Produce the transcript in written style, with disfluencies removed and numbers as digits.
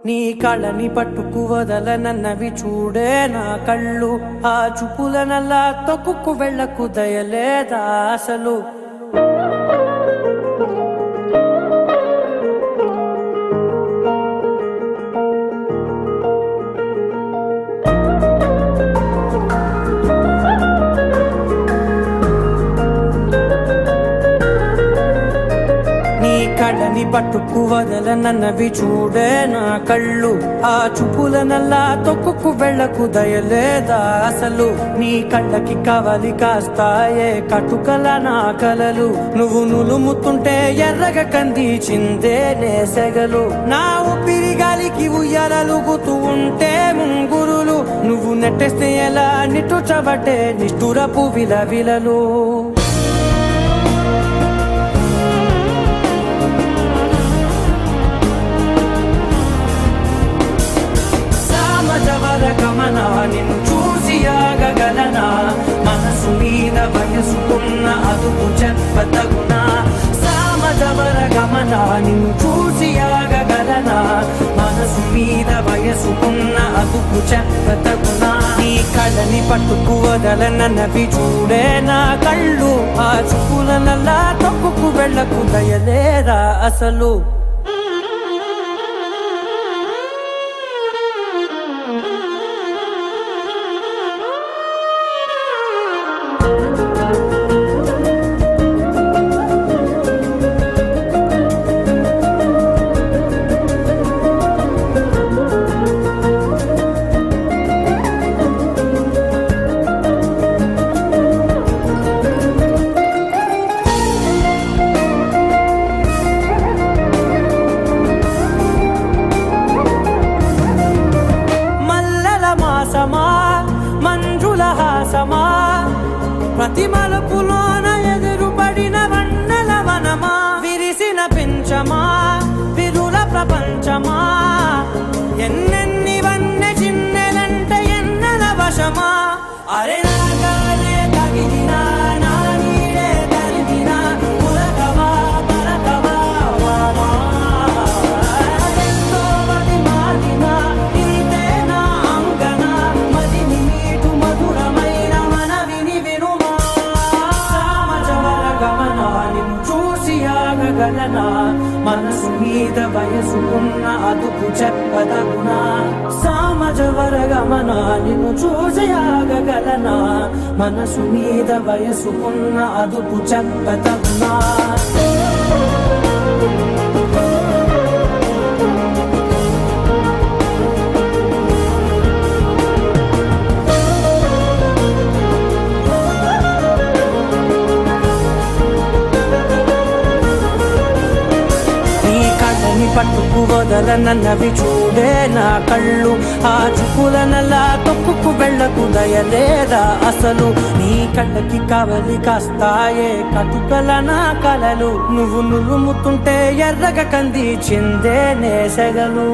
నీ కళ్ళని పట్టుకు వదలనన్నవి చూడే నా కళ్ళు. ఆ చూపులనల్లా తొక్కుకు వెళ్ళకు దయలేదా అసలు. కళ్ళని పట్టుకు వదలనన్నవి చూడే నా కళ్ళు. ఆ చూపులనల్లా తొక్కుకు వెళ్ళకు దయలేదా అసలు. నీ కళ్ళకి కవలి కాస్తాయే కటుకల నా కలలు. నువ్వు నులుముతుంటే ఎర్రగ కంది చిందే నేసెగలు. నా ఊపిరి గాలికి ఉయ్యాలలుగుతూ ఉంటే ముంగురులు. నువ్వు నెట్టేస్తే ఎలా నిట్టుచబట్టే నిష్ఠురపు విలవిలలు. గమనా నిన్ను చూసి ఆగగలనా. మనసు మీద వయసుకున్న అదుపు చెప్పతగునా. సామజవర గమనా నిన్ను చూసి ఆగగలనా. మనసు మీద వయసుకున్న అదుపు చెప్పతగునా. నీ కళ్ళని పట్టుకు వదలనన్నవి చూడే నా కళ్ళు. ఆ చూపులనల్లా తొక్కుకు వెళ్ళకు దయలేదా అసలు. మంజుల హాసమా ప్రతి మలుపులోన ఎదురుపడిన వన్నెల వనమా. విరిసిన పించమా విరుల ప్రపంచమా. ఎన్నెన్ని వన్నె చిన్నెలంటే ఎన్నెల వశమా. అరే నాగాలే తగిలినా నా నీడే తరిమినా. పులకవా పలకవా వామా. ఎంతో మది మారినా ఇంతే నా అంగన. మదిని మీటు మధురమైన మనవిని వినుమా. సామజవర గమనా నిన్ను చూసి ఆగగలనా. మనసు మీద వయసుకున్న అదుపు చెప్పదగునా. సామజవర గమనా నిన్ను చూసి ఆగగలనా. మనసు మీద వయసుకున్న అదుపు చెప్పదగునా. పట్టుకు వదలనన్నవి చూడే నా కళ్ళు. ఆ చూపులనల్లా తొక్కుకు వెళ్ళకు దయలేదా అసలు. నీ కళ్ళకి కవలి కాస్తాయే కటుకల నా కలలు. నువ్వు నులుముతుంటే ఎర్రగ కంది చిందే నేసెగలు.